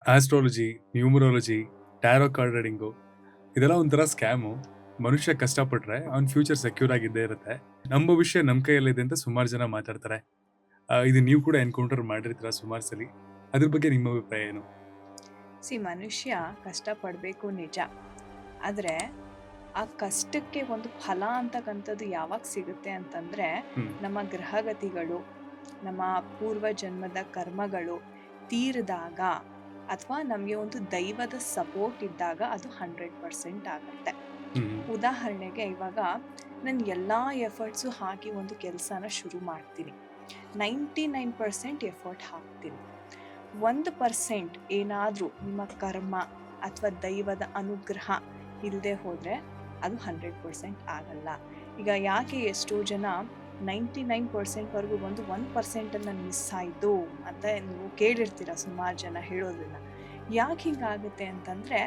Astrology, numerology, tarot card reading ಇದೆಲ್ಲ ಒಂಥರ scam. ಮನುಷ್ಯ ಕಷ್ಟಪಟ್ರೆ ಅವ್ನ ಫ್ಯೂಚರ್ ಸೆಕ್ಯೂರ್ ಆಗಿದ್ದೇ ಇರುತ್ತೆ. ನಮ್ಮ ಭವಿಷ್ಯ ನಮ್ಮ ಕೈಯಲ್ಲಿದೆ ಅಂತ ಸುಮಾರು ಜನ ಮಾತಾಡ್ತಾರೆ. ಇದು ನೀವು ಕೂಡ ಎನ್ಕೌಂಟರ್ ಮಾಡಿರ್ತೀರ ಸುಮಾರು ಸಲಿ. ಅದ್ರ ಬಗ್ಗೆ ನಿಮ್ಮ ಅಭಿಪ್ರಾಯ ಏನು? ಮನುಷ್ಯ ಕಷ್ಟಪಡಬೇಕು ನಿಜ. ಆದರೆ ಆ ಕಷ್ಟಕ್ಕೆ ಒಂದು ಫಲ ಅಂತಕ್ಕಂಥದ್ದು ಯಾವಾಗ ಸಿಗುತ್ತೆ ಅಂತಂದರೆ, ಹ್ಮ್. ನಮ್ಮ ಗ್ರಹಗತಿಗಳು, ನಮ್ಮ ಪೂರ್ವ ಜನ್ಮದ ಕರ್ಮಗಳು ತೀರಿದಾಗ, ಅಥವಾ ನಮಗೆ ಒಂದು ದೈವದ ಸಪೋರ್ಟ್ ಇದ್ದಾಗ ಅದು 100% ಆಗುತ್ತೆ. ಹ್ಮ್. ಉದಾಹರಣೆಗೆ ಇವಾಗ ನಾನು ಎಲ್ಲ ಎಫರ್ಟ್ಸು ಹಾಕಿ ಒಂದು ಕೆಲಸನ ಶುರು ಮಾಡ್ತೀನಿ. 99% ಎಫರ್ಟ್ ಹಾಕ್ತೀನಿ. 1% ಏನಾದರೂ ನಿಮ್ಮ ಕರ್ಮ ಅಥವಾ ದೈವದ ಅನುಗ್ರಹ ಇಲ್ಲದೆ ಹೋದರೆ ಅದು 100% ಆಗಲ್ಲ. ಈಗ ಯಾಕೆ ಎಷ್ಟೋ ಜನ 99%ವರೆಗೂ ಬಂದು 1% ಮಿಸ್ ಆಯಿತು ಅಂತ ನೀವು ಕೇಳಿರ್ತೀರ ಸುಮಾರು ಜನ ಹೇಳೋದನ್ನ. ಯಾಕೆ ಹಿಂಗಾಗುತ್ತೆ ಅಂತಂದರೆ,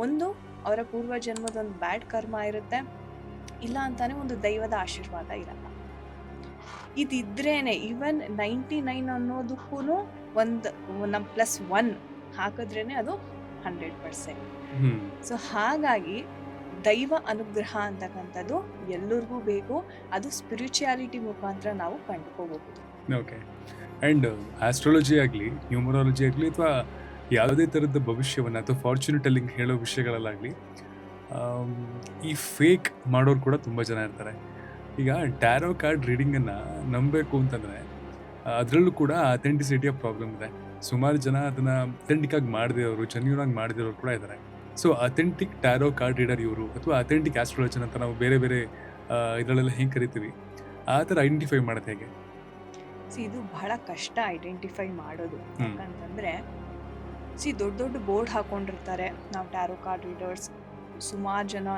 ಒಂದು ಅವರ ಪೂರ್ವ ಜನ್ಮದ ಒಂದು ಬ್ಯಾಡ್ ಕರ್ಮ ಇರುತ್ತೆ, ಇಲ್ಲ ಅಂತಾನೆ ಒಂದು ದೈವದ ಆಶೀರ್ವಾದ ಇರಲ್ಲ. ಇದಿದ್ರೇನೆ ಈವನ್ 99 ಅನ್ನೋದಕ್ಕೂ ಒಂದು ನಮ್ಮ +1 ಹಾಕಿದ್ರೇನೆ ಅದು 100%. ಹ್ಮ್. ಸೊ ಹಾಗಾಗಿ ದೈವ ಅನುಗ್ರಹ ಅಂತಕ್ಕಂಥದ್ದು ಎಲ್ಲರಿಗೂ ಬೇಕು. ಅದು ಸ್ಪಿರಿಚುಯಾಲಿಟಿ ಮುಖಾಂತರ ನಾವು ಕಂಡುಕೋಬಹುದು. ಓಕೆ. ಆ್ಯಂಡ್ ಆಸ್ಟ್ರಾಲಜಿ ಆಗಲಿ, ನ್ಯೂಮರಾಲಜಿ ಆಗಲಿ ಅಥವಾ ಯಾವುದೇ ಥರದ ಭವಿಷ್ಯವನ್ನು ಅಥವಾ ಫಾರ್ಚೂನ್ ಟೆಲ್ಲಿಂಗ್ ಹೇಳೋ ವಿಷಯಗಳಲ್ಲಾಗಲಿ ಈ ಫೇಕ್ ಮಾಡೋರು ಕೂಡ ತುಂಬ ಜನ ಇರ್ತಾರೆ. ಈಗ ಟ್ಯಾರೋ ಕಾರ್ಡ್ ರೀಡಿಂಗನ್ನು ನಂಬಬೇಕು ಅಂತಂದರೆ ಅದರಲ್ಲೂ ಕೂಡ ಅಥೆಂಟಿಸಿಟಿಯ ಪ್ರಾಬ್ಲಮ್ ಇದೆ. ಸುಮಾರು ಜನ ಅದನ್ನು ಅಥೆಂಟಿಕ್ ಆಗಿ ಮಾಡದಿರೋರು, ಜೆನ್ಯೂನ್ ಆಗಿ ಮಾಡದಿರೋರು ಕೂಡ ಇದ್ದಾರೆ. So authentic tarot card reader ಇವರು ಅಥವಾ ಅಥೆಂಟಿಕ್ ಆಸ್ಟ್ರಾಲಜರ್ ಅಂತ ನಾವು ಬೇರೆ ಬೇರೆ ಇದರಲ್ಲೆಲ್ಲ ಹೆಂಗೆ ಕರಿತೀವಿ, ಆ ಥರ ಐಡೆಂಟಿಫೈ ಮಾಡೋದು ಹೇಗೆ? ಇದು ಬಹಳ ಕಷ್ಟ ಐಡೆಂಟಿಫೈ ಮಾಡೋದು. ಯಾಕಂತಂದರೆ ದೊಡ್ಡ ದೊಡ್ಡ ಬೋರ್ಡ್ ಹಾಕೊಂಡಿರ್ತಾರೆ, ನಾವು ಟ್ಯಾರೋ ಕಾರ್ಡ್ ರೀಡರ್ಸ್. ಸುಮಾರು ಜನ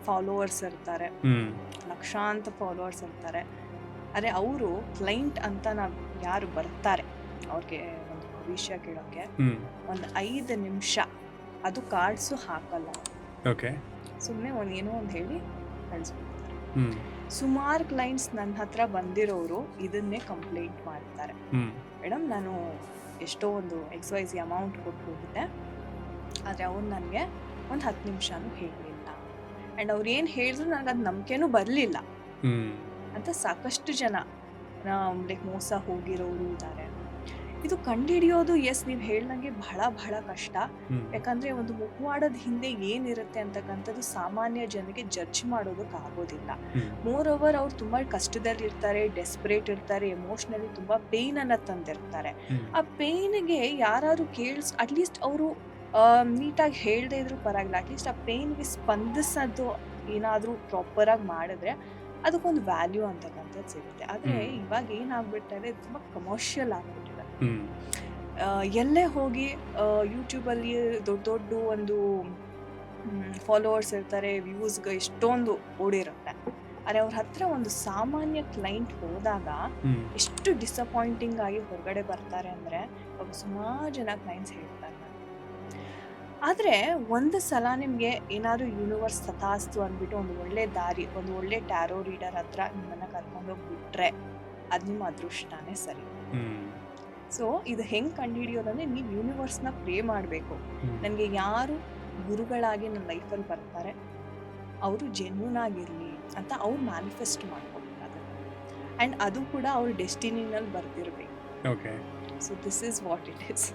ಫಾಲೋವರ್ಸ್ ಇರ್ತಾರೆ, ಲಕ್ಷಾಂತರ ಫಾಲೋವರ್ಸ್ ಇರ್ತಾರೆ. ಆದರೆ ಅವರು ಕ್ಲೈಂಟ್ ಅಂತ ನಾವು ಯಾರು ಬರ್ತಾರೆ ಅವ್ರಿಗೆ ಒಂದು ಭವಿಷ್ಯ ಕೇಳೋಕ್ಕೆ, ಒಂದು 5 ನಿಮಿಷ ಅದು ಕಾರ್ಡ್ಸು ಹಾಕಲ್ಲ. ಓಕೆ. ಸುಮ್ಮನೆ ಏನೋ ಒಂದು ಹೇಳಿ ಕಳಿಸ್ಬಿಡ್ತಾರೆ. ಸುಮಾರು ಕ್ಲೈಂಟ್ಸ್ ನನ್ನ ಹತ್ರ ಬಂದಿರೋರು ಇದನ್ನೇ ಕಂಪ್ಲೇಂಟ್ ಮಾಡ್ತಾರೆ, ಮೇಡಮ್ ನಾನು ಎಷ್ಟೋ ಒಂದು XYZ ಅಮೌಂಟ್ ಕೊಟ್ಟು ಹೋಗಿದ್ದೆ, ಆದರೆ ಅವ್ರು ನನಗೆ ಒಂದು 10 ನಿಮಿಷನೂ ಹೇಳಲಿಲ್ಲ. ಆ್ಯಂಡ್ ಅವ್ರು ಏನು ಹೇಳಿದ್ರು ನನಗೆ ಅದು ನಂಬಿಕೆನೂ ಬರಲಿಲ್ಲ ಅಂತ ಸಾಕಷ್ಟು ಜನ ಲೈಕ್ ಮೋಸ ಹೋಗಿರೋರು ಇದ್ದಾರೆ. ಇದು ಕಂಡುಹಿಡಿಯೋದು ನೀವು ಹೇಳ್ದಂಗೆ ಬಹಳ ಬಹಳ ಕಷ್ಟ. ಯಾಕಂದರೆ ಒಂದು ಮುಖವಾಡದ ಹಿಂದೆ ಏನಿರುತ್ತೆ ಅಂತಕ್ಕಂಥದ್ದು ಸಾಮಾನ್ಯ ಜನಕ್ಕೆ ಜಡ್ಜ್ ಮಾಡೋದಕ್ಕೆ ಆಗೋದಿಲ್ಲ. ಮೋರ್ ಓವರ್ ಅವ್ರು ತುಂಬ ಕಷ್ಟದಲ್ಲಿರ್ತಾರೆ, ಡೆಸ್ಪರೇಟ್ ಇರ್ತಾರೆ, ಎಮೋಷ್ನಲಿ ತುಂಬ ಪೇಯ್ನನ್ನು ತಂದಿರ್ತಾರೆ. ಆ ಪೇಯ್ನಿಗೆ ಯಾರು ಅಟ್ಲೀಸ್ಟ್ ಅವರು ನೀಟಾಗಿ ಹೇಳದೇ ಇದ್ರೂ ಪರವಾಗಿಲ್ಲ, ಅಟ್ಲೀಸ್ಟ್ ಆ ಪೇಯ್ನ್ಗೆ ಸ್ಪಂದಿಸೋದು ಏನಾದರೂ ಪ್ರಾಪರಾಗಿ ಮಾಡಿದ್ರೆ ಅದಕ್ಕೊಂದು ವ್ಯಾಲ್ಯೂ ಅಂತಕ್ಕಂಥದ್ದು ಸಿಗುತ್ತೆ. ಆದರೆ ಇವಾಗ ಏನಾಗ್ಬಿಟ್ಟಾರೆ, ತುಂಬ ಕಮರ್ಷಿಯಲ್ ಆಗ್ಬಿಟ್ಟಿದೆ. ಎಲ್ಲೇ ಹೋಗಿ ಯೂಟ್ಯೂಬಲ್ಲಿ ದೊಡ್ಡ ದೊಡ್ಡ ಒಂದು ಫಾಲೋವರ್ಸ್ ಇರ್ತಾರೆ, ವ್ಯೂಸ್ಗೆ ಎಷ್ಟೊಂದು ಓಡಿರುತ್ತೆ. ಆದರೆ ಅವ್ರ ಹತ್ರ ಒಂದು ಸಾಮಾನ್ಯ ಕ್ಲೈಂಟ್ ಹೋದಾಗ ಎಷ್ಟು ಡಿಸಪಾಯಿಂಟಿಂಗ್ ಆಗಿ ಹೊರಗಡೆ ಬರ್ತಾರೆ ಅಂದರೆ, ಸುಮಾರು ಜನ ಕ್ಲೈಂಟ್ಸ್ ಹೇಳ್ತಾರೆ. ಆದರೆ ಒಂದು ಸಲ ನಿಮಗೆ ಏನಾದರೂ ಯೂನಿವರ್ಸ್ ತಥಾಸ್ತು ಅಂದ್ಬಿಟ್ಟು ಒಂದು ಒಳ್ಳೆ ದಾರಿ, ಒಂದು ಒಳ್ಳೆ ಟ್ಯಾರೋ ರೀಡರ್ ಹತ್ರ ನಿಮ್ಮನ್ನು ಕರ್ಕೊಂಡೋಗ್ಬಿಟ್ರೆ ಅದು ನಿಮ್ಮ ಅದೃಷ್ಟನೇ ಸರಿ. ಸೊ ಇದು ಹೆಂಗೆ ಕಂಡುಹಿಡಿಯೋದಂದರೆ, ನೀವು ಯೂನಿವರ್ಸ್ನ ಪ್ರೇ ಮಾಡಬೇಕು. ನನಗೆ ಯಾರು ಗುರುಗಳಾಗಿ ನನ್ನ ಲೈಫಲ್ಲಿ ಬರ್ತಾರೆ ಅವರು ಜೆನ್ಯೂನ್ ಆಗಿರಲಿ ಅಂತ ಅವ್ರು ಮ್ಯಾನಿಫೆಸ್ಟ್ ಮಾಡ್ಕೊಬೇಕಾಗುತ್ತೆ. ಆ್ಯಂಡ್ ಅದು ಕೂಡ ಅವ್ರ ಡೆಸ್ಟಿನಿನಲ್ಲಿ ಬರ್ತಿರ್ಬೇಕು. Okay. So this is what it is.